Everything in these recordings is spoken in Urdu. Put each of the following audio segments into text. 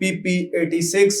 PP 86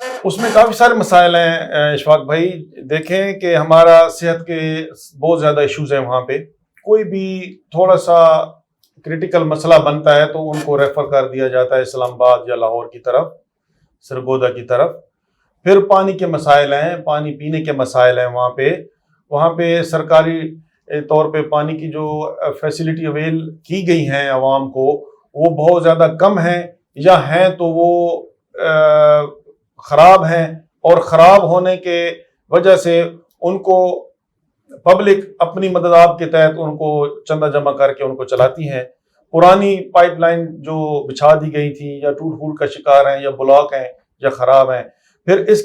اس میں کافی سارے مسائل ہیں اشفاق بھائی. دیکھیں کہ ہمارا صحت کے بہت زیادہ ایشوز ہیں وہاں پہ. کوئی بھی تھوڑا سا کریٹیکل مسئلہ بنتا ہے تو ان کو ریفر کر دیا جاتا ہے اسلام آباد یا لاہور کی طرف, سرگودا کی طرف. پھر پانی کے مسائل ہیں, پانی پینے کے مسائل ہیں وہاں پہ سرکاری طور پہ پانی کی جو فیسلٹی اویل کی گئی ہیں عوام کو وہ بہت زیادہ کم ہیں, یا ہیں تو وہ خراب ہیں, اور خراب ہونے کے وجہ سے ان کو پبلک اپنی مدد کے تحت ان کو چندہ جمع کر کے ان کو چلاتی ہیں. پرانی پائپ لائن جو بچھا دی گئی تھی یا ٹوٹ پھوٹ کا شکار ہیں یا بلاک ہیں یا خراب ہیں. پھر اس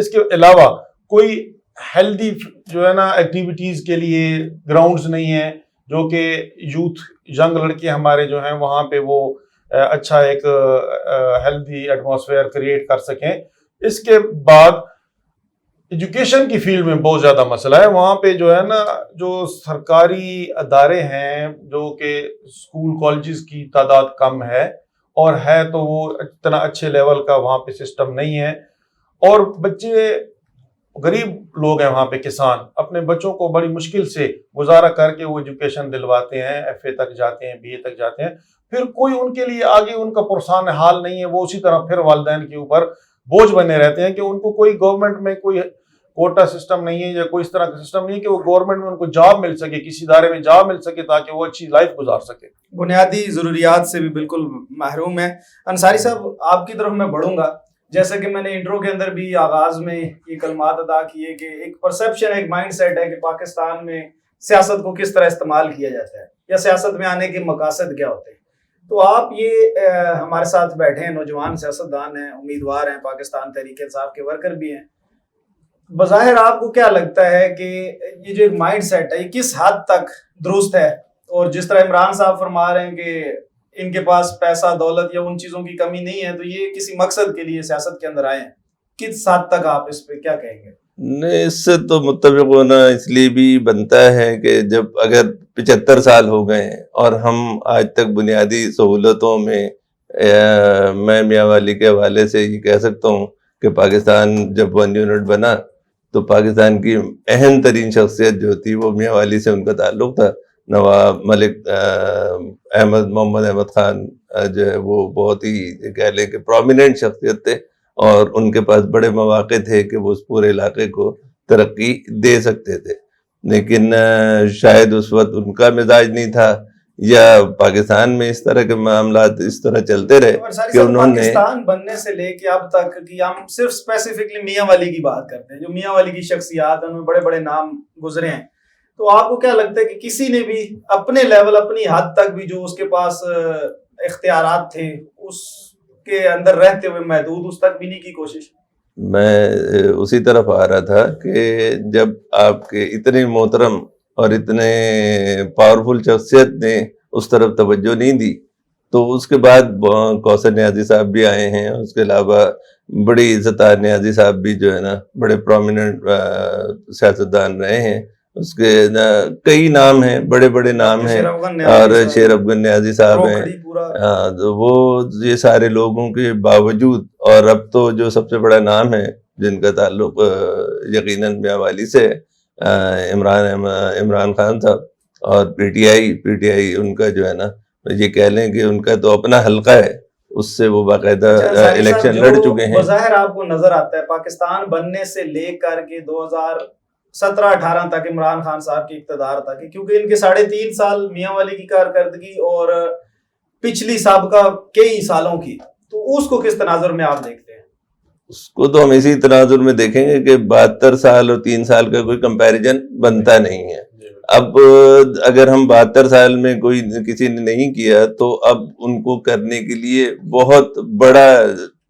کے علاوہ کوئی ہیلدی جو ہے نا ایکٹیویٹیز کے لیے گراؤنڈز نہیں ہیں جو کہ یوتھ ینگ لڑکے ہمارے جو ہیں وہاں پہ وہ اچھا ایک ہیلدی ایٹماسفیئر کریٹ کر سکیں. اس کے بعد ایجوکیشن کی فیلڈ میں بہت زیادہ مسئلہ ہے. وہاں پہ جو ہے نا جو سرکاری ادارے ہیں جو کہ اسکول کالجز کی تعداد کم ہے, اور ہے تو وہ اتنا اچھے لیول کا وہاں پہ سسٹم نہیں ہے. اور بچے غریب لوگ ہیں وہاں پہ, کسان اپنے بچوں کو بڑی مشکل سے گزارا کر کے وہ ایجوکیشن دلواتے ہیں, ایف اے تک جاتے ہیں, بی اے تک جاتے ہیں. پھر کوئی ان کے لیے آگے ان کا پرسان حال نہیں ہے. وہ اسی طرح پھر والدین کے اوپر بوجھ بنے رہتے ہیں کہ ان کو کوئی گورنمنٹ میں کوئی کوٹا سسٹم نہیں ہے یا کوئی اس طرح کا سسٹم نہیں ہے کہ وہ گورنمنٹ میں ان کو جاب مل سکے, کسی ادارے میں جاب مل سکے تاکہ وہ اچھی لائف گزار سکے. بنیادی ضروریات سے بھی بالکل محروم ہے. انصاری صاحب آپ کی طرف میں بڑھوں گا. جیسے کہ میں نے انٹرو کے اندر بھی آغاز میں یہ کلمات ادا کیے کہ ایک پرسیپشن, ایک مائنڈ سیٹ ہے کہ پاکستان میں سیاست کو کس طرح استعمال کیا جاتا ہے یا سیاست میں آنے کے مقاصد کیا ہوتے ہیں. تو آپ یہ ہمارے ساتھ بیٹھے ہیں, نوجوان سیاستدان ہیں, امیدوار ہیں, پاکستان تحریک انصاف کے ورکر بھی ہیں. بظاہر آپ کو کیا لگتا ہے کہ یہ جو ایک مائنڈ سیٹ ہے یہ کس حد تک درست ہے؟ اور جس طرح عمران صاحب فرما رہے ہیں کہ ان کے پاس پیسہ دولت یا ان چیزوں کی کمی نہیں ہے تو یہ کسی مقصد کے لیے سیاست کے اندر آئے ہیں, کس حد تک آپ اس پہ کیا کہیں گے؟ نہیں, اس سے تو متفق ہونا اس لیے بھی بنتا ہے کہ جب اگر 75 سال ہو گئے ہیں اور ہم آج تک بنیادی سہولتوں میں میں میاں والی کے حوالے سے یہ کہہ سکتا ہوں کہ پاکستان جب 1 یونٹ بنا تو پاکستان کی اہم ترین شخصیت جو تھی وہ میاں والی سے ان کا تعلق تھا. نواب ملک محمد احمد خان جو ہے وہ بہت ہی کہہ لیں کہ پرومیننٹ شخصیت تھے, اور ان کے پاس بڑے مواقع تھے کہ وہ اس پورے علاقے کو ترقی دے سکتے تھے. لیکن شاید اس وقت ان کا مزاج نہیں تھا, یا پاکستان میں اس طرح کے معاملات اس طرح چلتے رہے کہ انہوں نے پاکستان بننے سے لے کے اب تک کہ ہم صرف اسپیسیفکلی میاں والی کی بات کرتے ہیں, جو میاں والی کی شخصیات ان میں بڑے بڑے نام گزرے ہیں, تو آپ کو کیا لگتا ہے کہ کسی نے بھی اپنے لیول اپنی حد تک بھی جو اس کے پاس اختیارات تھے اس کے اندر رہتے ہوئے محدود, اس تک بھی نہیں کی کوشش؟ میں اسی طرف آ رہا تھا کہ جب آپ کے اتنے محترم اور اتنے پاورفل شخصیت نے اس طرف توجہ نہیں دی تو اس کے بعد کوثر نیازی صاحب بھی آئے ہیں, اس کے علاوہ بڑی ستار نیازی صاحب بھی جو ہے نا بڑے پرومیننٹ سیاستدان رہے ہیں. اس کے کئی نام ہیں, بڑے بڑے نام ہیں, اور شیر افغان نیازی صاحب ہیں. وہ یہ سارے لوگوں کے باوجود, اور اب تو جو سب سے بڑا نام ہے جن کا تعلق یقیناً میاں والی سے عمران خان صاحب, اور پی ٹی آئی ان کا جو ہے نا یہ کہہ لیں کہ ان کا تو اپنا حلقہ ہے, اس سے وہ باقاعدہ الیکشن لڑ چکے ہیں. بظاہر آپ کو نظر آتا ہے پاکستان بننے سے لے کر کے 2017-18 تک عمران خان صاحب کی اقتدار تھا, کیونکہ ان کے 3.5 سال میاں والی کی کارکردگی اور پچھلی سابقہ کئی سالوں کی, تو اس کو کس تناظر میں آپ دیکھتے ہیں؟ اس کو تو ہم اسی تناظر میں دیکھیں گے کہ 72 سال اور 3 سال کا کوئی کمپیریزن بنتا نہیں ہے. اب اگر ہم 72 سال میں کوئی کسی نے نہیں کیا تو اب ان کو کرنے کے لیے بہت بڑا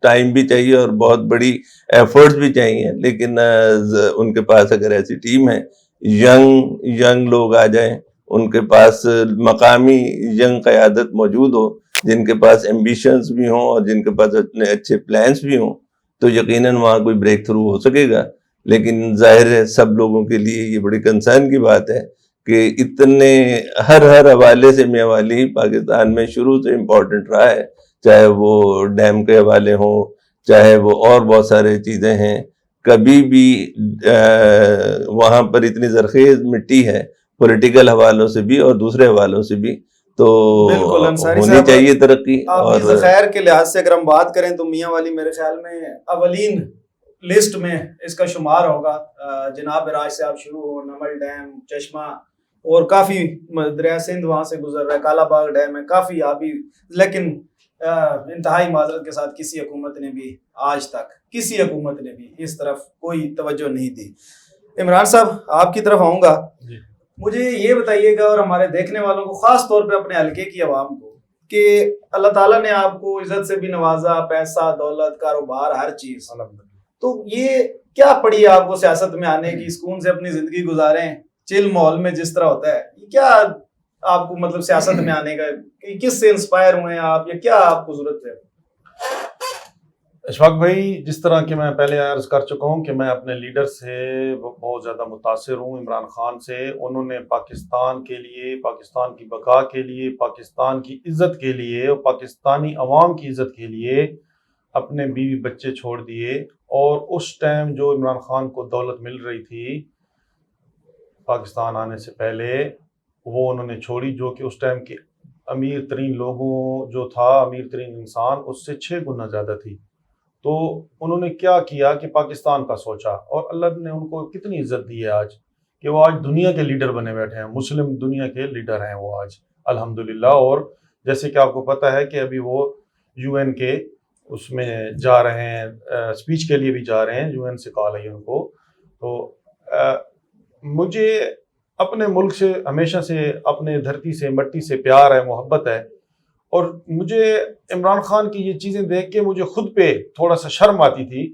ٹائم بھی چاہیے اور بہت بڑی ایفرٹس بھی چاہیے. لیکن ان کے پاس اگر ایسی ٹیم ہے, ینگ لوگ آ جائیں, ان کے پاس مقامی ینگ قیادت موجود ہو جن کے پاس ایمبیشنز بھی ہوں اور جن کے پاس اتنے اچھے پلانس بھی ہوں, تو یقیناً وہاں کوئی بریک تھرو ہو سکے گا. لیکن ظاہر ہے سب لوگوں کے لیے یہ بڑی کنسرن کی بات ہے کہ اتنے ہر حوالے سے میاں والی پاکستان میں شروع سے امپورٹنٹ رہا ہے, چاہے وہ ڈیم کے حوالے ہوں, چاہے وہ اور بہت سارے چیزیں ہیں، کبھی بھی وہاں پر اتنی زرخیز مٹی ہے پولیٹیکل حوالوں سے بھی اور دوسرے حوالوں سے بھی، تو بالکل انصاری ہونی صاحب، چاہیے ترقی۔ آبی اور ذخائر کے لحاظ سے اگر ہم بات کریں تو میاں والی میرے خیال میں اولین لسٹ میں اس کا شمار ہوگا۔ جناب راج سے آپ شروع ہو، نمل ڈیم، چشمہ، اور کافی دریا سندھ وہاں سے گزر رہا ہے، کالا باغ ڈیم ہے، کافی آبی، لیکن انتہائی معذرت کے ساتھ کسی حکومت نے بھی آج تک اس طرف کوئی توجہ نہیں دی۔ عمران صاحب آپ کی طرف آؤں گا، مجھے یہ بتائیے گا اور ہمارے دیکھنے والوں کو، خاص طور پہ اپنے حلقے کی عوام کو، کہ اللہ تعالیٰ نے آپ کو عزت سے بھی نوازا، پیسہ، دولت، کاروبار، ہر چیز، تو یہ کیا پڑی آپ کو سیاست میں آنے کی، سکون سے اپنی زندگی گزاریں چل ماحول میں جس طرح ہوتا ہے، کیا آپ کو مطلب سیاست میں آنے کا، کس سے انسپائر ہوئے ہیں آپ، یا کیا آپ کو ضرورت ہے؟ اشفاق بھائی، جس طرح کہ میں پہلے عرض کر چکا ہوں کہ میں اپنے لیڈر سے بہت زیادہ متاثر ہوں، عمران خان سے۔ انہوں نے پاکستان کے لیے، پاکستان کی بقا کے لیے، پاکستان کی عزت کے لیے اور پاکستانی عوام کی عزت کے لیے اپنے بیوی بچے چھوڑ دیے، اور اس ٹائم جو عمران خان کو دولت مل رہی تھی پاکستان آنے سے پہلے، وہ انہوں نے چھوڑی، جو کہ اس ٹائم کے امیر ترین لوگوں جو تھا، امیر ترین انسان اس سے 6 گنا زیادہ تھی۔ تو انہوں نے کیا کیا کہ پاکستان کا سوچا، اور اللہ نے ان کو کتنی عزت دی ہے آج، کہ وہ آج دنیا کے لیڈر بنے بیٹھے ہیں، مسلم دنیا کے لیڈر ہیں وہ آج الحمدللہ۔ اور جیسے کہ آپ کو پتہ ہے کہ ابھی وہ یو این کے اس میں جا رہے ہیں، اسپیچ کے لیے بھی جا رہے ہیں، یو این سے کال ہے ان کو۔ تو مجھے اپنے ملک سے ہمیشہ سے، اپنے دھرتی سے، مٹی سے پیار ہے، محبت ہے، اور مجھے عمران خان کی یہ چیزیں دیکھ کے مجھے خود پہ تھوڑا سا شرم آتی تھی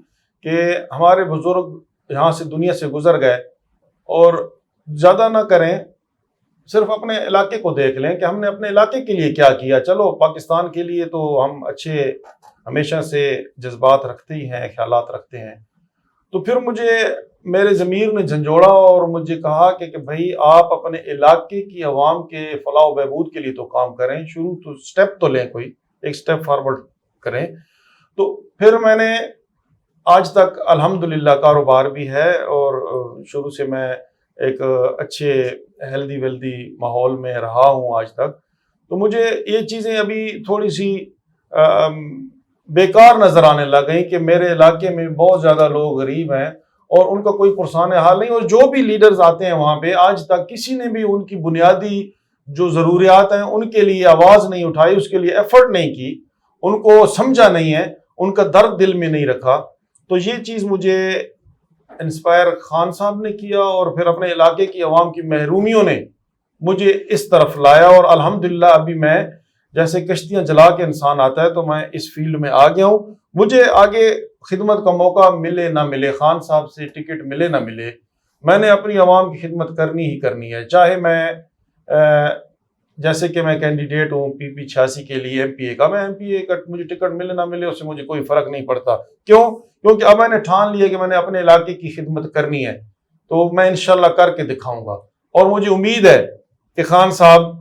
کہ ہمارے بزرگ یہاں سے دنیا سے گزر گئے، اور زیادہ نہ کریں، صرف اپنے علاقے کو دیکھ لیں کہ ہم نے اپنے علاقے کے لیے کیا کیا۔ چلو پاکستان کے لیے تو ہم اچھے ہمیشہ سے جذبات رکھتے ہی ہیں، خیالات رکھتے ہیں۔ تو پھر مجھے میرے ضمیر نے جھنجھوڑا اور مجھے کہا کہ بھائی آپ اپنے علاقے کی عوام کے فلاح و بہبود کے لیے تو کام کریں، شروع تو سٹیپ تو لیں، کوئی ایک سٹیپ فارورڈ کریں۔ تو پھر میں نے آج تک الحمدللہ کاروبار بھی ہے، اور شروع سے میں ایک اچھے ہیلدی ویلدی ماحول میں رہا ہوں آج تک۔ تو مجھے یہ چیزیں ابھی تھوڑی سی بیکار نظر آنے لگ گئی کہ میرے علاقے میں بہت زیادہ لوگ غریب ہیں اور ان کا کوئی پرسان حال نہیں، اور جو بھی لیڈرز آتے ہیں وہاں پہ آج تک کسی نے بھی ان کی بنیادی جو ضروریات ہیں ان کے لیے آواز نہیں اٹھائی، اس کے لیے ایفرٹ نہیں کی، ان کو سمجھا نہیں ہے، ان کا درد دل میں نہیں رکھا۔ تو یہ چیز مجھے انسپائر خان صاحب نے کیا، اور پھر اپنے علاقے کی عوام کی محرومیوں نے مجھے اس طرف لایا، اور الحمدللہ ابھی میں جیسے کشتیاں جلا کے انسان آتا ہے تو میں اس فیلڈ میں آ گیا ہوں۔ مجھے آگے خدمت کا موقع ملے نہ ملے، خان صاحب سے ٹکٹ ملے نہ ملے، میں نے اپنی عوام کی خدمت کرنی ہی کرنی ہے، چاہے میں جیسے کہ میں کینڈیڈیٹ ہوں پی پی 86 کے لیے ایم پی اے کا، میں ایم پی اے کا مجھے ٹکٹ ملے نہ ملے اس سے مجھے کوئی فرق نہیں پڑتا۔ کیوں؟ کیونکہ اب میں نے ٹھان لیا کہ میں نے اپنے علاقے کی خدمت کرنی ہے، تو میں انشاءاللہ کر کے دکھاؤں گا۔ اور مجھے امید ہے کہ خان صاحب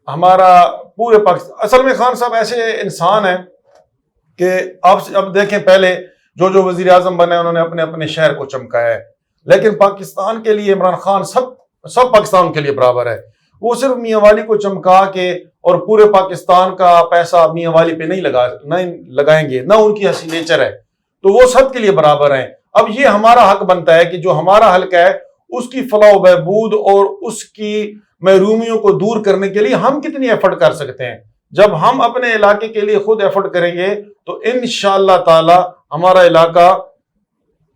ہمارا پورے پاکستان، اصل میں خان صاحب ایسے انسان ہیں کہ آپ اب دیکھیں، پہلے جو وزیر اعظم بنے انہوں نے اپنے اپنے شہر کو چمکایا ہے، لیکن پاکستان کے لیے عمران خان سب پاکستان کے لیے برابر ہے۔ وہ صرف میاں والی کو چمکا کے اور پورے پاکستان کا پیسہ میاں والی پہ نہیں لگائیں گے، نہ ان کی ایسی نیچر ہے، تو وہ سب کے لیے برابر ہیں۔ اب یہ ہمارا حق بنتا ہے کہ جو ہمارا حلقہ ہے اس کی فلاح و بہبود اور اس کی محرومیوں کو دور کرنے کے لیے ہم کتنی ایفرٹ کر سکتے ہیں۔ جب ہم اپنے علاقے کے لیے خود ایفرٹ کریں گے تو انشاءاللہ تعالی ہمارا علاقہ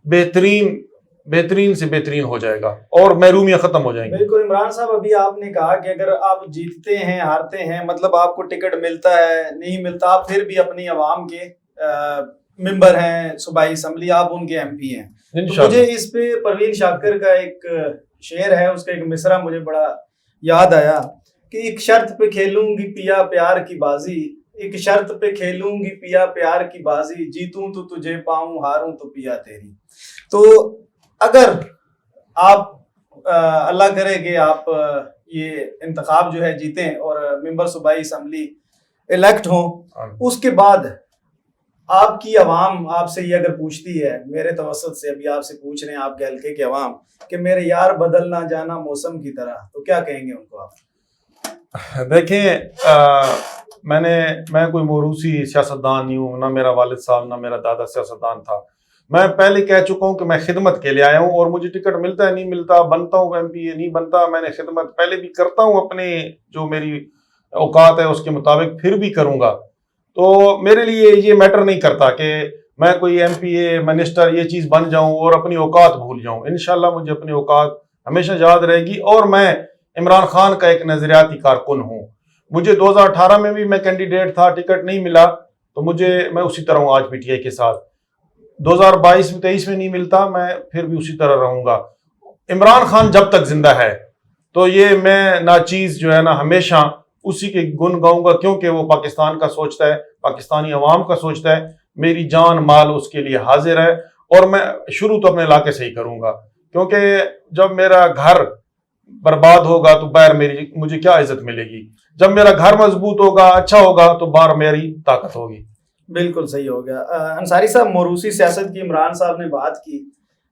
بہترین سے بہترین ہو جائے گا اور محرومیاں ختم ہو جائیں گی۔ بالکل عمران صاحب، ابھی آپ نے کہا کہ اگر آپ جیتتے ہیں، ہارتے ہیں، مطلب آپ کو ٹکٹ ملتا ہے نہیں ملتا، آپ پھر بھی اپنی عوام کے ممبر ہیں، صوبائی اسمبلی، آپ ان کے ایم پی ہیں۔ تو مجھے اس پہ پروین شاکر کا ایک شعر ہے، اس کا ایک مصرع مجھے بڑا یاد آیا کہ ایک شرط پہ کھیلوں گی پیا پیار کی بازی، ایک شرط پہ کھیلوں گی پیا پیار کی بازی، جیتوں تو تجھے پاؤں، ہاروں تو پیا تیری۔ تو اگر آپ اللہ کرے کہ آپ یہ انتخاب جو ہے جیتیں اور ممبر صوبائی اسمبلی الیکٹ ہوں، اس کے بعد آپ کی عوام آپ سے یہ اگر پوچھتی ہے، میرے توسط سے ابھی آپ سے پوچھ رہے ہیں آپ کے حلقے کے عوام، کہ میرے یار بدل نہ جانا موسم کی طرح، تو کیا کہیں گے ان کو آپ؟ دیکھیں میں کوئی موروثی سیاستدان نہیں ہوں، نہ میرا والد صاحب نہ میرا دادا سیاستدان تھا. میں پہلے کہہ چکا ہوں کہ میں خدمت کے لیے آیا ہوں، اور مجھے ٹکٹ ملتا ہے نہیں ملتا، بنتا ہوں ایم پی اے نہیں بنتا، میں نے خدمت پہلے بھی کرتا ہوں، اپنے جو میری اوقات ہے اس کے مطابق پھر بھی کروں گا. تو میرے لیے یہ میٹر نہیں کرتا کہ میں کوئی ایم پی اے منسٹر یہ چیز بن جاؤں اور اپنی اوقات بھول جاؤں. انشاءاللہ مجھے اپنی اوقات ہمیشہ یاد رہے گی، اور میں عمران خان کا ایک نظریاتی کارکن ہوں. مجھے 2018 میں بھی میں کینڈیڈیٹ تھا، ٹکٹ نہیں ملا تو میں اسی طرح ہوں آج پی ٹی آئی کے ساتھ. 2022-23 میں نہیں ملتا، میں پھر بھی اسی طرح رہوں گا. عمران خان جب تک زندہ ہے تو یہ میں ناچیز جو ہے نا ہمیشہ اسی کے گن گاؤں گا، کیونکہ وہ پاکستان کا سوچتا ہے، پاکستانی عوام کا سوچتا ہے. میری جان مال اس کے لیے حاضر ہے، اور میں شروع تو اپنے علاقے سے ہی کروں گا، کیونکہ جب میرا گھر برباد ہوگا تو باہر مجھے کیا عزت ملے گی. جب میرا گھر مضبوط ہوگا، اچھا ہوگا، تو باہر میری طاقت ہوگی. بالکل صحیح ہو گیا. انصاری صاحب، موروثی سیاست کی عمران صاحب نے بات کی،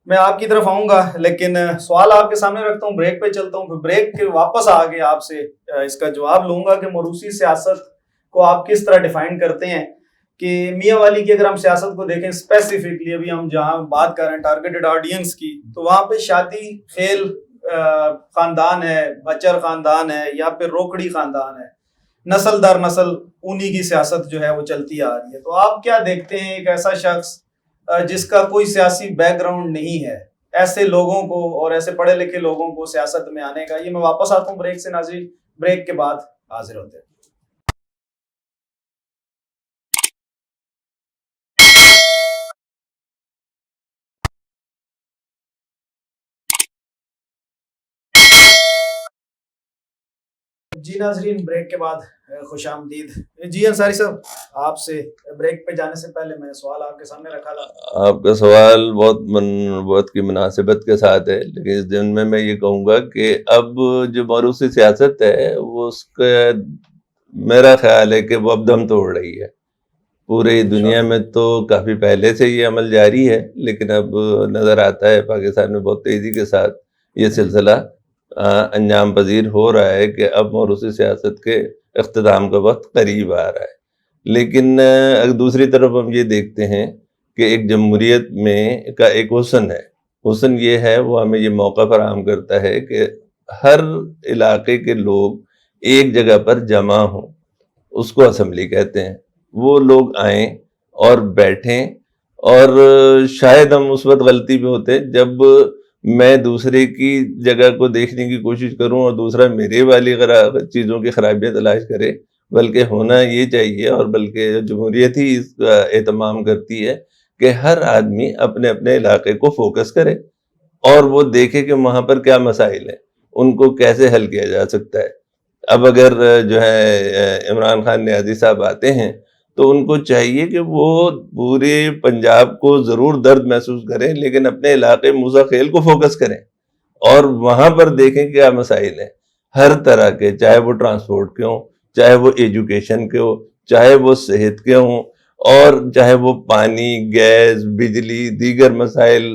میں آپ کی طرف آؤں گا، لیکن سوال آپ کے سامنے رکھتا ہوں، بریک پہ چلتا ہوں، پھر بریک کے واپس آگے آپ سے اس کا جواب لوں گا کہ موروثی سیاست کو آپ کس طرح ڈیفائن کرتے ہیں. کہ میاں والی کی اگر ہم سیاست کو دیکھیں اسپیسیفکلی، ابھی ہم جہاں بات کر رہے ہیں ٹارگیٹڈ آڈینس کی، تو وہاں پہ شادی خیل خاندان ہے، بچر خاندان ہے، یا پھر روکڑی خاندان ہے، نسل در نسل انہی کی سیاست جو ہے وہ چلتی آ رہی ہے. تو آپ کیا دیکھتے ہیں ایک ایسا شخص جس کا کوئی سیاسی بیک گراؤنڈ نہیں ہے، ایسے لوگوں کو اور ایسے پڑھے لکھے لوگوں کو سیاست میں آنے کا؟ یہ میں واپس آتا ہوں بریک سے. ناظرین، بریک کے بعد حاضر ہوتے ہیں. جی ناظرین، بریک کے بعد خوش آمدید. جی انصاری صاحب، آپ سے بریک پہ جانے سے پہلے میں نے سوال آپ کے سامنے رکھا تھا. آپ کا سوال بہت کی مناسبت کے ساتھ ہے، لیکن اس دن میں یہ کہوں گا کہ اب جو موروثی سیاست ہے وہ اس کا میرا خیال ہے کہ وہ اب دم توڑ رہی ہے. پوری دنیا میں تو کافی پہلے سے یہ عمل جاری ہے، لیکن اب نظر آتا ہے پاکستان میں بہت تیزی کے ساتھ یہ سلسلہ انجام پذیر ہو رہا ہے کہ اب موروثی سیاست کے اختتام کا وقت قریب آ رہا ہے. لیکن اگر دوسری طرف ہم یہ دیکھتے ہیں کہ ایک جمہوریت میں کا ایک حسن ہے. حسن یہ ہے، وہ ہمیں یہ موقع فراہم کرتا ہے کہ ہر علاقے کے لوگ ایک جگہ پر جمع ہوں. اس کو اسمبلی کہتے ہیں. وہ لوگ آئیں اور بیٹھیں، اور شاید ہم اس وقت غلطی پہ ہوتے جب میں دوسرے کی جگہ کو دیکھنے کی کوشش کروں اور دوسرا میرے والی چیزوں کی خرابیاں تلاش کرے. بلکہ ہونا یہ چاہیے، اور بلکہ جمہوریت ہی اس کا اہتمام کرتی ہے کہ ہر آدمی اپنے اپنے علاقے کو فوکس کرے اور وہ دیکھے کہ وہاں پر کیا مسائل ہیں، ان کو کیسے حل کیا جا سکتا ہے. اب اگر جو ہے عمران خان نیازی صاحب آتے ہیں تو ان کو چاہیے کہ وہ پورے پنجاب کو ضرور درد محسوس کریں، لیکن اپنے علاقے موسیٰ خیل کو فوکس کریں اور وہاں پر دیکھیں کیا مسائل ہیں ہر طرح کے، چاہے وہ ٹرانسپورٹ کے ہوں، چاہے وہ ایجوکیشن کے ہوں، چاہے وہ صحت کے ہوں، اور چاہے وہ پانی، گیس، بجلی، دیگر مسائل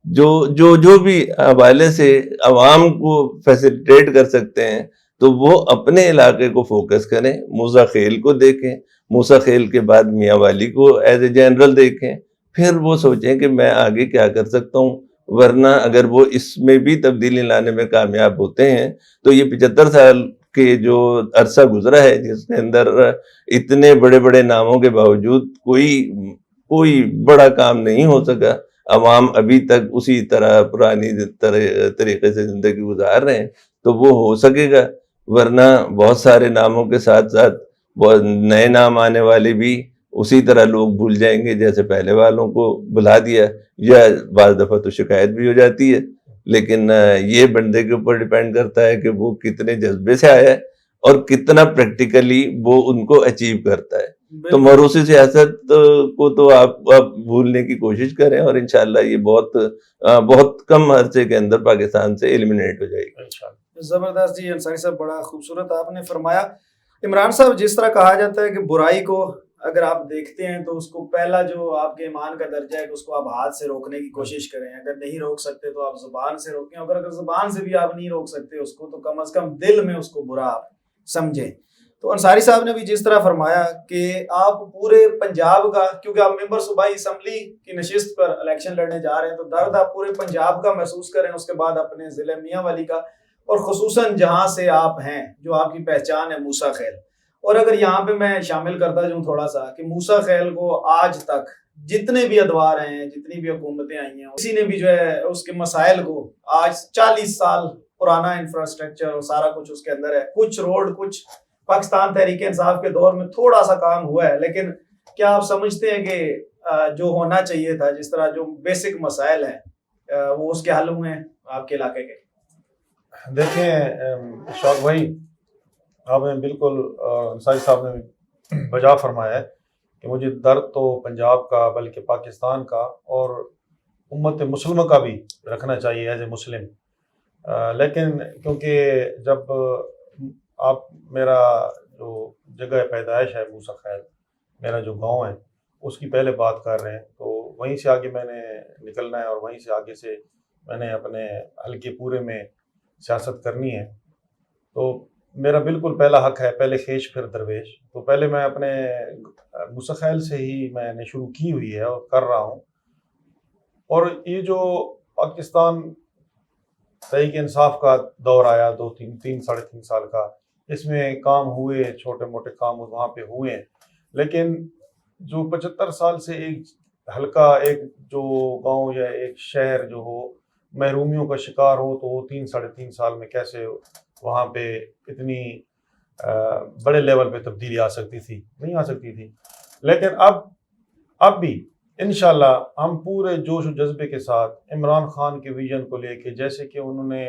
جو بھی حوالے سے عوام کو فیسیلیٹیٹ کر سکتے ہیں، تو وہ اپنے علاقے کو فوکس کریں، موسیٰ خیل کو دیکھیں، موسیٰ خیل کے بعد میاں والی کو ایز اے جنرل دیکھیں، پھر وہ سوچیں کہ میں آگے کیا کر سکتا ہوں. ورنہ اگر وہ اس میں بھی تبدیلی لانے میں کامیاب ہوتے ہیں تو یہ 75 سال کے جو عرصہ گزرا ہے، جس کے اندر اتنے بڑے بڑے ناموں کے باوجود کوئی بڑا کام نہیں ہو سکا، عوام ابھی تک اسی طرح پرانی طریقے سے زندگی گزار رہے ہیں، تو وہ ہو سکے گا. ورنہ بہت سارے ناموں کے ساتھ ساتھ بہت نئے نام آنے والے بھی اسی طرح لوگ بھول جائیں گے جیسے پہلے والوں کو بلا دیا، یا بعض دفعہ تو شکایت بھی ہو جاتی ہے. لیکن یہ بندے کے اوپر ڈیپینڈ کرتا ہے کہ وہ کتنے جذبے سے آیا ہے اور کتنا پریکٹیکلی وہ ان کو اچیو کرتا ہے. تو موروثی سیاست کو تو آپ بھولنے کی کوشش کریں، اور انشاءاللہ یہ بہت کم عرصے کے اندر پاکستان سے ایلیمنیٹ ہو جائے گی. زبردست جی انصاری صاحب، بڑا خوبصورت آپ نے فرمایا. عمران صاحب، جس طرح کہا جاتا ہے کہ برائی کو اگر آپ دیکھتے ہیں تو اس کو پہلا جو آپ کے ایمان کا درجہ ہے کہ اس کو آپ ہاتھ سے روکنے کی کوشش کریں. اگر نہیں روک سکتے تو آپ زبان سے روکیں. اگر زبان سے بھی آپ نہیں روک سکتے اس کو تو کم از کم دل میں اس کو برا آپ سمجھیں. تو انصاری صاحب نے بھی جس طرح فرمایا کہ آپ پورے پنجاب کا, کیونکہ آپ ممبر صوبائی اسمبلی کی نشست پر الیکشن لڑنے جا رہے ہیں, تو درد آپ پورے پنجاب کا محسوس کریں, اس کے بعد اپنے ضلع میاں والی کا, اور خصوصاً جہاں سے آپ ہیں جو آپ کی پہچان ہے موسیٰ خیل. اور اگر یہاں پہ میں شامل کرتا جاؤں تھوڑا سا کہ موسیٰ خیل کو آج تک جتنے بھی ادوار ہیں, جتنی بھی حکومتیں آئی ہیں, کسی نے بھی جو ہے اس کے مسائل کو, آج 40 سال پرانا انفراسٹرکچر اور سارا کچھ اس کے اندر ہے, کچھ روڈ, کچھ پاکستان تحریک انصاف کے دور میں تھوڑا سا کام ہوا ہے, لیکن کیا آپ سمجھتے ہیں کہ جو ہونا چاہیے تھا, جس طرح جو بیسک مسائل ہیں وہ اس کے حل ہوئے ہیں آپ کے علاقے کے؟ دیکھیں اشفاق بھائی, آپ نے بالکل انصاری صاحب نے بجا فرمایا ہے کہ مجھے درد تو پنجاب کا بلکہ پاکستان کا اور امت مسلمہ کا بھی رکھنا چاہیے ایز اے مسلم. لیکن کیونکہ جب آپ میرا جو جگہ پیدائش ہے موسیٰ خیل, میرا جو گاؤں ہے, اس کی پہلے بات کر رہے ہیں, تو وہیں سے آگے میں نے نکلنا ہے اور وہیں سے آگے سے میں نے اپنے حلقے پورے میں سیاست کرنی ہے. تو میرا بالکل پہلا حق ہے, پہلے خیش پھر درویش. تو پہلے میں اپنے موسیٰ خیل سے ہی میں نے شروع کی ہوئی ہے اور کر رہا ہوں. اور یہ جو پاکستان تحریک انصاف کا دور آیا 3.5 سال کا, اس میں کام ہوئے, چھوٹے موٹے کام وہاں پہ ہوئے ہیں, لیکن جو 75 سال سے ایک حلقہ, ایک جو گاؤں یا ایک شہر جو ہو محرومیوں کا شکار ہو, تو وہ 3.5 سال میں کیسے وہاں پہ اتنی بڑے لیول پہ تبدیلی آ سکتی تھی؟ نہیں آ سکتی تھی. لیکن اب بھی انشاءاللہ ہم پورے جوش و جذبے کے ساتھ عمران خان کے ویژن کو لے کے, جیسے کہ انہوں نے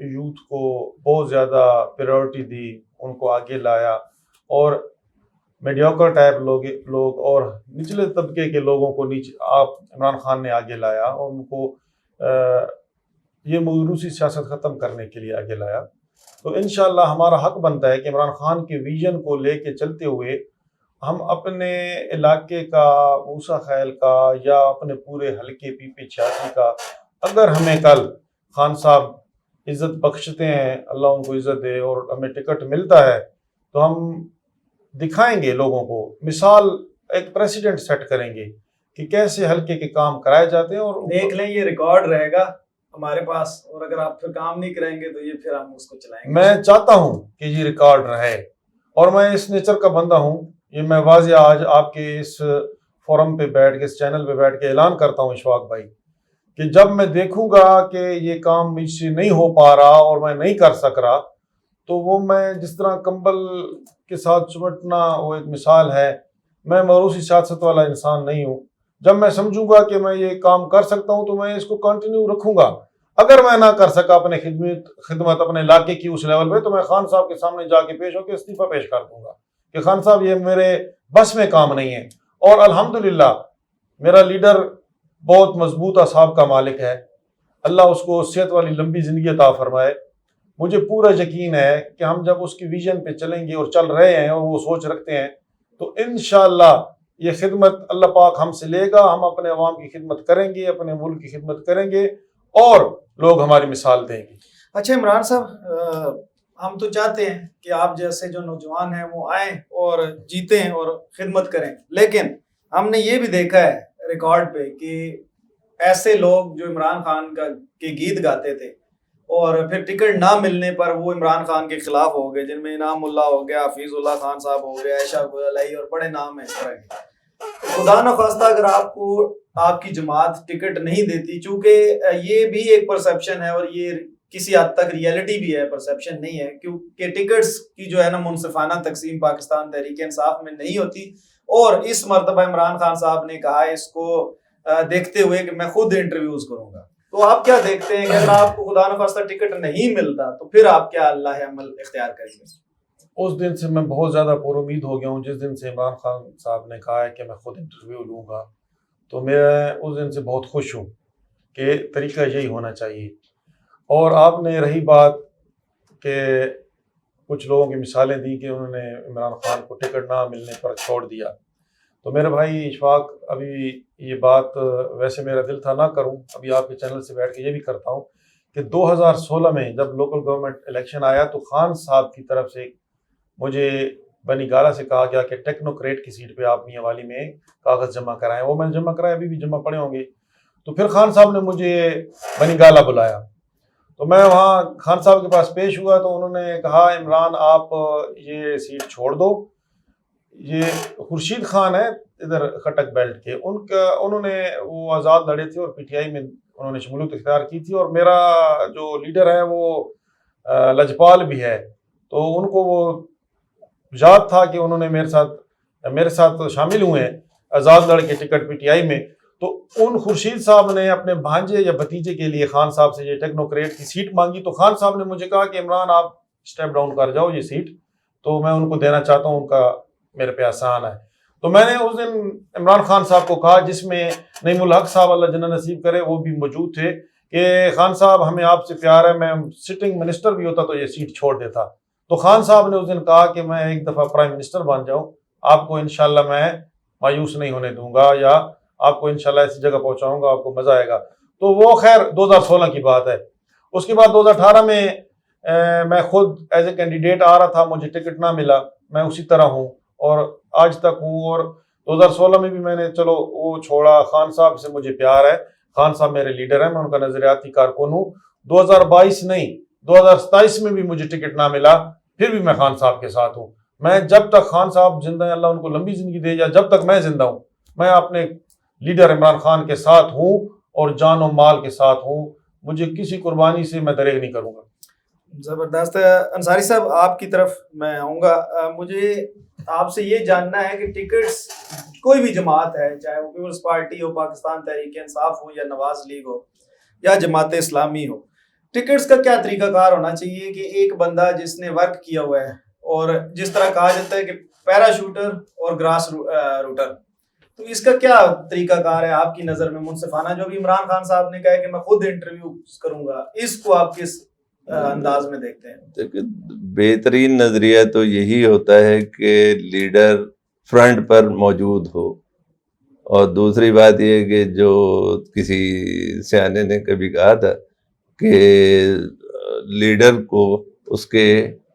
یوتھ کو بہت زیادہ پریورٹی دی, ان کو آگے لایا, اور میڈیوکر ٹائپ لوگ اور نچلے طبقے کے لوگوں کو آپ عمران خان نے آگے لایا, اور ان کو یہ موروثی سیاست ختم کرنے کے لیے آگے لایا. تو انشاءاللہ ہمارا حق بنتا ہے کہ عمران خان کے ویژن کو لے کے چلتے ہوئے ہم اپنے علاقے کا, موسیٰ خیل کا, یا اپنے پورے حلقے PP 86 کا, اگر ہمیں کل خان صاحب عزت بخشتے ہیں, اللہ ان کو عزت دے, اور ہمیں ٹکٹ ملتا ہے, تو ہم دکھائیں گے لوگوں کو, مثال ایک پریسیڈنٹ سیٹ کریں گے کہ کیسے حلقے کے کام کرائے جاتے ہیں. اور دیکھ لیں, یہ ریکارڈ رہے گا ہمارے پاس, اور اگر آپ پھر کام نہیں کریں گے تو یہ پھر ہم اس کو چلائیں گے. میں چاہتا ہوں کہ یہ ریکارڈ رہے, اور میں اس نیچر کا بندہ ہوں. یہ میں واضح آج آپ کے اس فورم پہ بیٹھ کے, اس چینل پہ بیٹھ کے اعلان کرتا ہوں اشفاق بھائی, کہ جب میں دیکھوں گا کہ یہ کام مجھ سے نہیں ہو پا رہا اور میں نہیں کر سک رہا, تو وہ میں جس طرح کمبل کے ساتھ چمٹنا وہ ایک مثال ہے. میں موروثی سیاست والا انسان نہیں ہوں. جب میں سمجھوں گا کہ میں یہ کام کر سکتا ہوں تو میں اس کو کنٹینیو رکھوں گا. اگر میں نہ کر سکا اپنے خدمت اپنے علاقے کی اس لیول پہ, تو میں خان صاحب کے سامنے جا کے پیش ہو کے استعفیٰ پیش کر دوں گا کہ خان صاحب یہ میرے بس میں کام نہیں ہے. اور الحمدللہ میرا لیڈر بہت مضبوط اعصاب کا مالک ہے, اللہ اس کو صحت والی لمبی زندگی عطا فرمائے. مجھے پورا یقین ہے کہ ہم جب اس کی ویژن پہ چلیں گے اور چل رہے ہیں اور وہ سوچ رکھتے ہیں, تو انشاءاللہ یہ خدمت اللہ پاک ہم سے لے گا. ہم اپنے عوام کی خدمت کریں گے, اپنے ملک کی خدمت کریں گے, اور لوگ ہماری مثال دیں گے. اچھا عمران صاحب, ہم تو چاہتے ہیں کہ آپ جیسے جو نوجوان ہیں وہ آئیں اور جیتیں اور خدمت کریں, لیکن ہم نے یہ بھی دیکھا ہے ریکارڈ پہ کہ ایسے لوگ جو عمران خان کے گیت گاتے تھے اور پھر ٹکٹ نہ ملنے پر وہ عمران خان کے خلاف ہو گئے, جن میں انعام اللہ ہو گیا, حفیظ اللہ خان صاحب ہو گیا, عائشہ گلالئی, اور بڑے نام ہیں اس طرح کے. خدا نخواستہ اگر آپ کو آپ کی جماعت ٹکٹ نہیں دیتی, چونکہ یہ بھی ایک پرسیپشن ہے اور یہ کسی حد تک ریئلٹی بھی ہے, پرسیپشن نہیں ہے, کیونکہ ٹکٹس کی جو ہے نا منصفانہ تقسیم پاکستان تحریک انصاف میں نہیں ہوتی. اور اس مرتبہ عمران خان صاحب نے کہا اس کو دیکھتے ہوئے کہ میں خود انٹرویوز کروں گا. تو آپ کیا دیکھتے ہیں کہ اگر آپ کو خدا نخواستہ ٹکٹ نہیں ملتا تو پھر آپ کیا اللہ عمل اختیار کریں گے؟ اس دن سے میں بہت زیادہ پر امید ہو گیا ہوں. جس دن سے عمران خان صاحب نے کہا ہے کہ میں خود انٹرویو لوں گا, تو میں اس دن سے بہت خوش ہوں کہ طریقہ یہی ہونا چاہیے. اور آپ نے رہی بات کہ کچھ لوگوں کی مثالیں دی کہ انہوں نے عمران خان کو ٹکٹ نہ ملنے پر چھوڑ دیا. تو میرے بھائی اشفاق، ابھی یہ بات ویسے میرا دل تھا نہ کروں، ابھی آپ کے چینل سے بیٹھ کے یہ بھی کرتا ہوں کہ 2016 میں جب لوکل گورنمنٹ الیکشن آیا تو خان صاحب کی طرف سے مجھے بنی گالہ سے کہا گیا کہ ٹیکنوکریٹ کی سیٹ پہ آپ میاں والی میں کاغذ جمع کرائیں. وہ میں نے جمع کرائے، ابھی بھی جمع پڑے ہوں گے. تو پھر خان صاحب نے مجھے بنی گالہ بلایا، تو میں وہاں خان صاحب کے پاس پیش ہوا تو انہوں نے کہا عمران آپ یہ سیٹ چھوڑ دو. یہ خورشید خان ہے ادھر خٹک بیلٹ کے، انہوں نے وہ آزاد لڑے تھے اور پی ٹی آئی میں انہوں نے شمولیت اختیار کی تھی، اور میرا جو لیڈر ہے وہ لجپال بھی ہے، تو ان کو وہ یاد تھا کہ انہوں نے میرے ساتھ شامل ہوئے ہیں آزاد لڑ کے ٹکٹ پی ٹی آئی میں. تو ان خورشید صاحب نے اپنے بھانجے یا بھتیجے کے لیے خان صاحب سے یہ ٹیکنوکریٹ کی سیٹ مانگی. تو خان صاحب نے مجھے کہا کہ عمران آپ اسٹیپ ڈاؤن کر جاؤ یہ سیٹ، تو میں ان کو دینا چاہتا ہوں، ان کا میرے پہ احسان ہے. تو میں نے اس دن عمران خان صاحب کو کہا، جس میں نعیم الحق صاحب اللہ جنت نصیب کرے وہ بھی موجود تھے، کہ خان صاحب ہمیں آپ سے پیار ہے، میں سٹنگ منسٹر بھی ہوتا تو یہ سیٹ چھوڑ دیتا. تو خان صاحب نے اس دن کہا کہ میں ایک دفعہ پرائم منسٹر بن جاؤں، آپ کو انشاءاللہ میں مایوس نہیں ہونے دوں گا، یا آپ کو انشاءاللہ ایسی جگہ پہنچاؤں گا، آپ کو مزہ آئے گا. تو وہ خیر 2016 کی بات ہے. اس کے بعد 2018 میں میں خود ایز اے کینڈیڈیٹ آ رہا تھا، مجھے ٹکٹ نہ ملا، میں اسی طرح ہوں اور آج تک ہوں. اور 2016 میں بھی میں نے چلو وہ چھوڑا. خان صاحب سے مجھے پیار ہے، خان صاحب میرے لیڈر ہیں، میں ان کا نظریاتی کارکن ہوں. 2022 نہیں 2027 میں بھی مجھے ٹکٹ نہ ملا، پھر بھی میں خان صاحب کے ساتھ ہوں. میں جب تک خان صاحب زندہ ہیں، اللہ ان کو لمبی زندگی دے، یا جب تک میں زندہ ہوں، میں اپنے لیڈر عمران خان کے ساتھ ہوں اور جان و مال کے ساتھ ہوں. مجھے کسی قربانی سے میں دریغ نہیں کروں گا. زبردست. انصاری صاحب آپ کی طرف میں آؤں گا. مجھے آپ سے یہ جاننا ہے کہ ٹکٹس کوئی بھی جماعت ہے، چاہے وہ پیپلز پارٹی ہو، پاکستان تحریک انصاف ہو، یا نواز لیگ ہو، یا جماعت اسلامی ہو، ٹکٹس کا کیا طریقہ کار ہونا چاہیے کہ ایک بندہ جس نے ورک کیا ہوا ہے، اور جس طرح کہا جاتا ہے کہ پیراشوٹر اور گراس روٹر، تو اس کا کیا طریقہ کار ہے آپ کی نظر میں منصفانہ؟ جو بھی عمران خان صاحب نے کہا ہے کہ میں خود انٹرویو کروں گا، اس کو آپ کس انداز میں دیکھتے ہیں؟ بہترین نظریہ تو یہی ہوتا ہے کہ لیڈر فرنٹ پر موجود ہو. اور دوسری بات یہ کہ جو کسی سیانے نے کبھی کہا تھا کہ لیڈر کو اس کے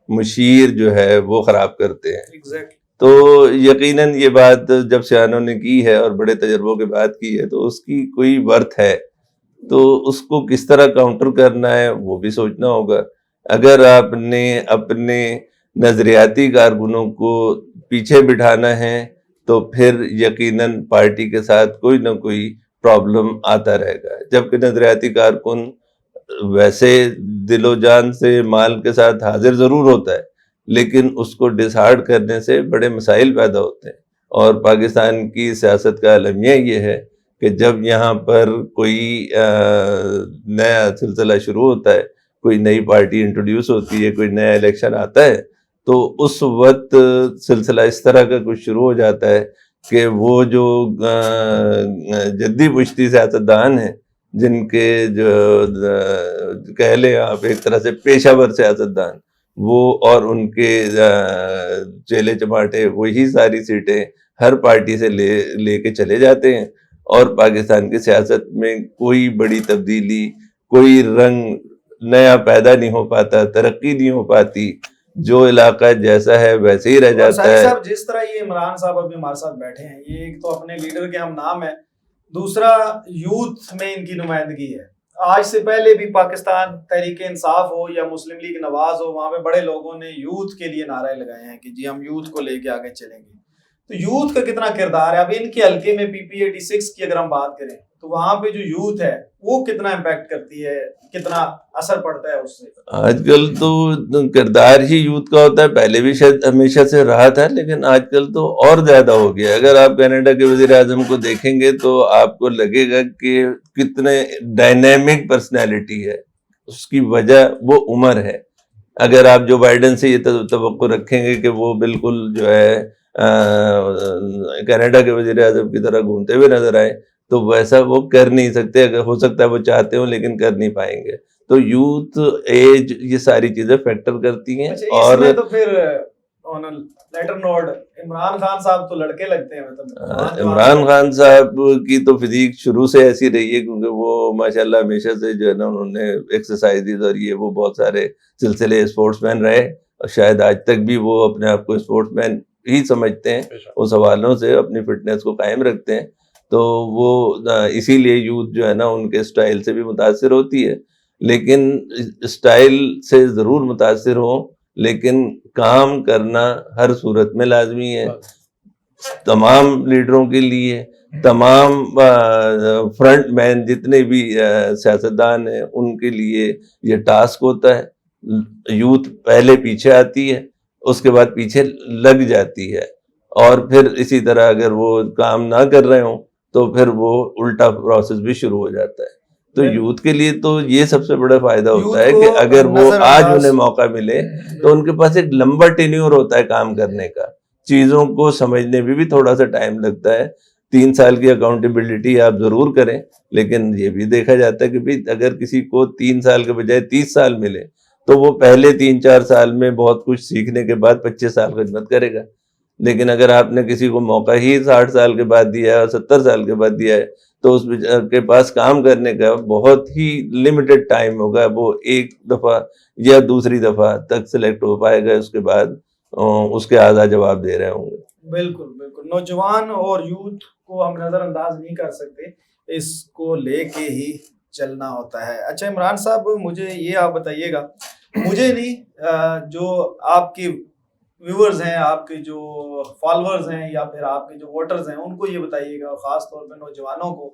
مشیر جو ہے وہ خراب کرتے ہیں. تو یقیناً یہ بات جب سیانوں نے کی ہے اور بڑے تجربوں کے بعد کی ہے تو اس کی کوئی ورتھ ہے. تو اس کو کس طرح کاؤنٹر کرنا ہے وہ بھی سوچنا ہوگا. اگر آپ نے اپنے نظریاتی کارکنوں کو پیچھے بٹھانا ہے تو پھر یقیناً پارٹی کے ساتھ کوئی نہ کوئی پرابلم آتا رہے گا. جبکہ نظریاتی کارکن ویسے دل و جان سے مال کے ساتھ حاضر ضرور ہوتا ہے، لیکن اس کو ڈسہارڈ کرنے سے بڑے مسائل پیدا ہوتے ہیں. اور پاکستان کی سیاست کا المیہ یہ ہے کہ جب یہاں پر کوئی نیا سلسلہ شروع ہوتا ہے، کوئی نئی پارٹی انٹروڈیوس ہوتی ہے، کوئی نیا الیکشن آتا ہے، تو اس وقت سلسلہ اس طرح کا کچھ شروع ہو جاتا ہے کہ وہ جو جدی پشتی سیاستدان ہیں، جن کے جو کہہ لیں آپ ایک طرح سے پیشہ ور سیاستدان، وہ اور ان کے چیلے چماٹے وہی ساری سیٹیں ہر پارٹی سے لے کے چلے جاتے ہیں. اور پاکستان کی سیاست میں کوئی بڑی تبدیلی، کوئی رنگ نیا پیدا نہیں ہو پاتا، ترقی نہیں ہو پاتی. جو علاقہ جیسا ہے ویسے ہی رہ جاتا ہے. صاحب جس طرح یہ عمران صاحب ابھی ہمارے ساتھ بیٹھے ہیں، یہ ایک تو اپنے لیڈر کے ہم نام ہے، دوسرا یوتھ میں ان کی نمائندگی ہے. آج سے پہلے بھی پاکستان تحریک انصاف ہو یا مسلم لیگ نواز ہو، وہاں پہ بڑے لوگوں نے یوتھ کے لیے نعرے لگائے ہیں کہ جی ہم یوتھ کو لے کے آگے چلیں گے. تو یوتھ کا کتنا کردار ہے؟ اب ان کے حلقے میں پی پی 86 کی اگر ہم بات کریں تو وہاں پہ جو یوتھ ہے وہ کتنا امپیکٹ کرتی ہے، کتنا اثر پڑتا ہے اس سے؟ آج کل تو کردار ہی یوتھ کا ہوتا ہے، پہلے بھی شاید ہمیشہ سے رہا تھا، لیکن آج کل تو اور زیادہ ہو گیا. اگر آپ کینیڈا کے وزیر اعظم کو دیکھیں گے تو آپ کو لگے گا کہ کتنے ڈائنامک پرسنالٹی ہے. اس کی وجہ وہ عمر ہے. اگر آپ جو بائیڈن سے یہ توقع رکھیں گے کہ وہ بالکل جو ہے کینیڈا کے وزیر اعظم کی طرح گھومتے ہوئے نظر آئے، تو ویسا وہ کر نہیں سکتے. اگر ہو سکتا ہے وہ چاہتے ہوں لیکن کر نہیں پائیں گے. تو یوتھ ایج یہ ساری چیزیں فیکٹر کرتی ہیں. اور اس میں تو پھر لیٹر نوٹ عمران خان صاحب تو لڑکے لگتے ہیں. مطلب عمران خان صاحب کی تو فزیک شروع سے ایسی رہی ہے کیونکہ وہ ماشاءاللہ ہمیشہ سے جو ہے نا انہوں نے ایکسرسائزز اور یہ وہ بہت سارے سلسلے اسپورٹس مین رہے اور شاید آج تک بھی وہ اپنے آپ کو اسپورٹس مین ہی سمجھتے ہیں, اس حوالوں سے اپنی فٹنس کو قائم رکھتے ہیں. تو وہ اسی لیے یوتھ جو ہے نا ان کے اسٹائل سے بھی متاثر ہوتی ہے, لیکن اسٹائل سے ضرور متاثر ہوں لیکن کام کرنا ہر صورت میں لازمی ہے. تمام لیڈروں کے لیے, تمام فرنٹ مین جتنے بھی سیاستدان ہیں ان کے لیے یہ ٹاسک ہوتا ہے. یوتھ پہلے پیچھے آتی ہے, اس کے بعد پیچھے لگ جاتی ہے, اور پھر اسی طرح اگر وہ کام نہ کر رہے ہوں تو پھر وہ الٹا پروسیس بھی شروع ہو جاتا ہے. تو یوتھ کے لیے تو یہ سب سے بڑا فائدہ ہوتا ہے کہ اگر وہ آج انہیں موقع ملے تو ان کے پاس ایک لمبا ٹینیور ہوتا ہے کام کرنے کا. چیزوں کو سمجھنے میں بھی تھوڑا سا ٹائم لگتا ہے. 3 سال کی اکاؤنٹیبلٹی آپ ضرور کریں, لیکن یہ بھی دیکھا جاتا ہے کہ بھی اگر کسی کو 3 سال کے بجائے 30 سال ملے تو وہ پہلے 3-4 سال میں بہت کچھ سیکھنے کے بعد 25 سال خدمت کرے گا. لیکن اگر آپ نے کسی کو موقع ہی 60 سال کے بعد دیا ہے اور 70 سال کے بعد دیا ہے تو اس کے پاس کام کرنے کا بہت ہی لمیٹڈ ٹائم ہوگا. وہ ایک دفعہ یا دوسری دفعہ تک سلیکٹ ہو پائے گا, اس کے بعد اس کے آدھا جواب دے رہے ہوں گے. بالکل بالکل, نوجوان اور یوتھ کو ہم نظر انداز نہیں کر سکتے, اس کو لے کے ہی چلنا ہوتا ہے. اچھا عمران صاحب, مجھے یہ آپ بتائیے گا, مجھے نہیں جو آپ کے ویورز ہیں, آپ کے جو فالوورز ہیں یا پھر آپ کے جو ووٹرز ہیں ان کو یہ بتائیے گا, خاص طور پہ نوجوانوں کو,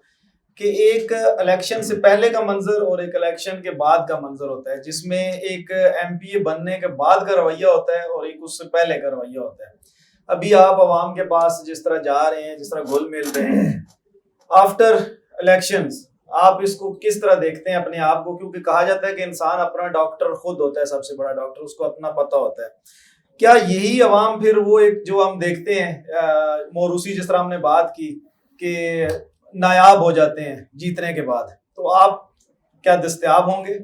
کہ ایک الیکشن سے پہلے کا منظر اور ایک الیکشن کے بعد کا منظر ہوتا ہے, جس میں ایک MP بننے کے بعد کا رویہ ہوتا ہے اور ایک اس سے پہلے کا رویہ ہوتا ہے. ابھی آپ عوام کے پاس جس طرح جا رہے ہیں, جس طرح گھل مل رہے ہیں, آفٹر الیکشنز آپ اس کو کس طرح دیکھتے ہیں اپنے آپ کو؟ کیونکہ کہا جاتا ہے کہ انسان اپنا ڈاکٹر خود ہوتا ہے, سب سے بڑا ڈاکٹر, اس کو اپنا پتہ ہوتا ہے. کیا یہی عوام پھر وہ ایک جو ہم دیکھتے ہیں موروثی, جس طرح ہم نے بات کی کہ نایاب ہو جاتے ہیں جیتنے کے بعد, تو آپ کیا دستیاب ہوں گے؟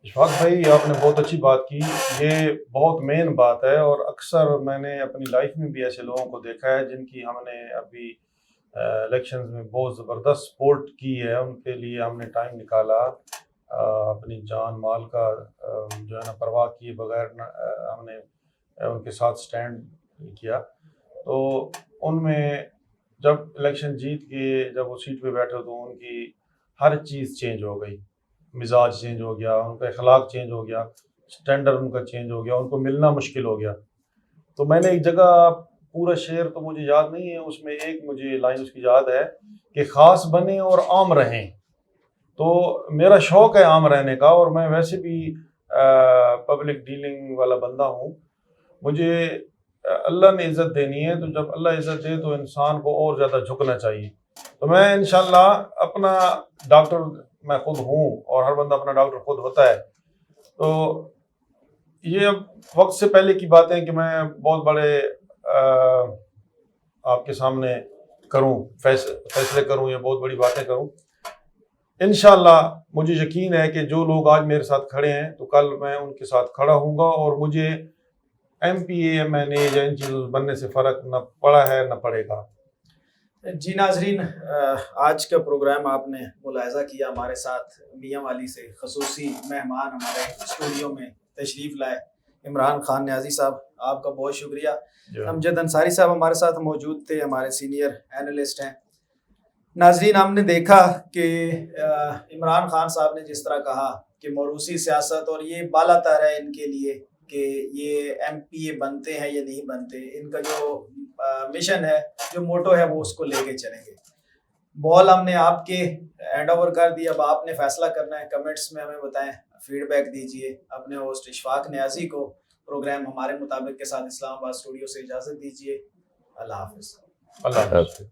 اشفاق بھائی آپ نے بہت اچھی بات کی, یہ بہت مین بات ہے, اور اکثر میں نے اپنی لائف میں بھی ایسے لوگوں کو دیکھا ہے جن کی ہم نے ابھی الیکشنز میں بہت زبردست سپورٹ کی ہے. ان کے لیے ہم نے ٹائم نکالا, اپنی جان مال کا جو ہے نا پرواہ کیے بغیر ہم نے ان کے ساتھ سٹینڈ کیا. تو ان میں جب الیکشن جیت کے جب وہ سیٹ پہ بیٹھے تو ان کی ہر چیز چینج ہو گئی, مزاج چینج ہو گیا, ان کا اخلاق چینج ہو گیا, سٹینڈرڈ ان کا چینج ہو گیا, ان کو ملنا مشکل ہو گیا. تو میں نے ایک جگہ, پورا شعر تو مجھے یاد نہیں ہے, اس میں ایک مجھے لائن اس کی یاد ہے کہ خاص بنیں اور عام رہیں. تو میرا شوق ہے عام رہنے کا, اور میں ویسے بھی پبلک ڈیلنگ والا بندہ ہوں. مجھے اللہ نے عزت دینی ہے, تو جب اللہ عزت دے تو انسان کو اور زیادہ جھکنا چاہیے. تو میں انشاءاللہ اپنا ڈاکٹر میں خود ہوں, اور ہر بندہ اپنا ڈاکٹر خود ہوتا ہے. تو یہ اب وقت سے پہلے کی باتیں کہ میں بہت بڑے آپ کے سامنے کروں, فیصلے کروں یا بہت بڑی باتیں کروں. انشاءاللہ مجھے یقین ہے کہ جو لوگ آج میرے ساتھ کھڑے ہیں تو کل میں ان کے ساتھ کھڑا ہوں گا, اور مجھے MP MNA یا ان چیزوں بننے سے فرق نہ پڑا ہے نہ پڑے گا. جی ناظرین, آج کا پروگرام آپ نے ملاحظہ کیا, ہمارے ساتھ میاں والی سے خصوصی مہمان ہمارے اسٹوڈیو میں تشریف لائے عمران خان نیازی صاحب, آپ کا بہت شکریہ. امجد انصاری صاحب ہمارے ساتھ موجود تھے, ہمارے سینئر اینالسٹ ہیں. ناظرین, ہم نے دیکھا کہ عمران خان صاحب نے جس طرح کہا کہ موروثی سیاست, اور یہ بالا تر ہے ان کے لیے کہ یہ MP بنتے ہیں یا نہیں بنتے, ان کا جو مشن ہے, جو موٹو ہے, وہ اس کو لے کے چلیں گے. بال ہم نے آپ کے ہینڈ اوور کر دی, اب آپ نے فیصلہ کرنا ہے. کمنٹس میں ہمیں بتائیں, فیڈ بیک دیجیے. اپنے ہوسٹ اشفاق نیازی کو پروگرام ہمارے مطابق کے ساتھ اسلام آباد اسٹوڈیو سے اجازت دیجیے. اللہ حافظ. اللہ حافظ.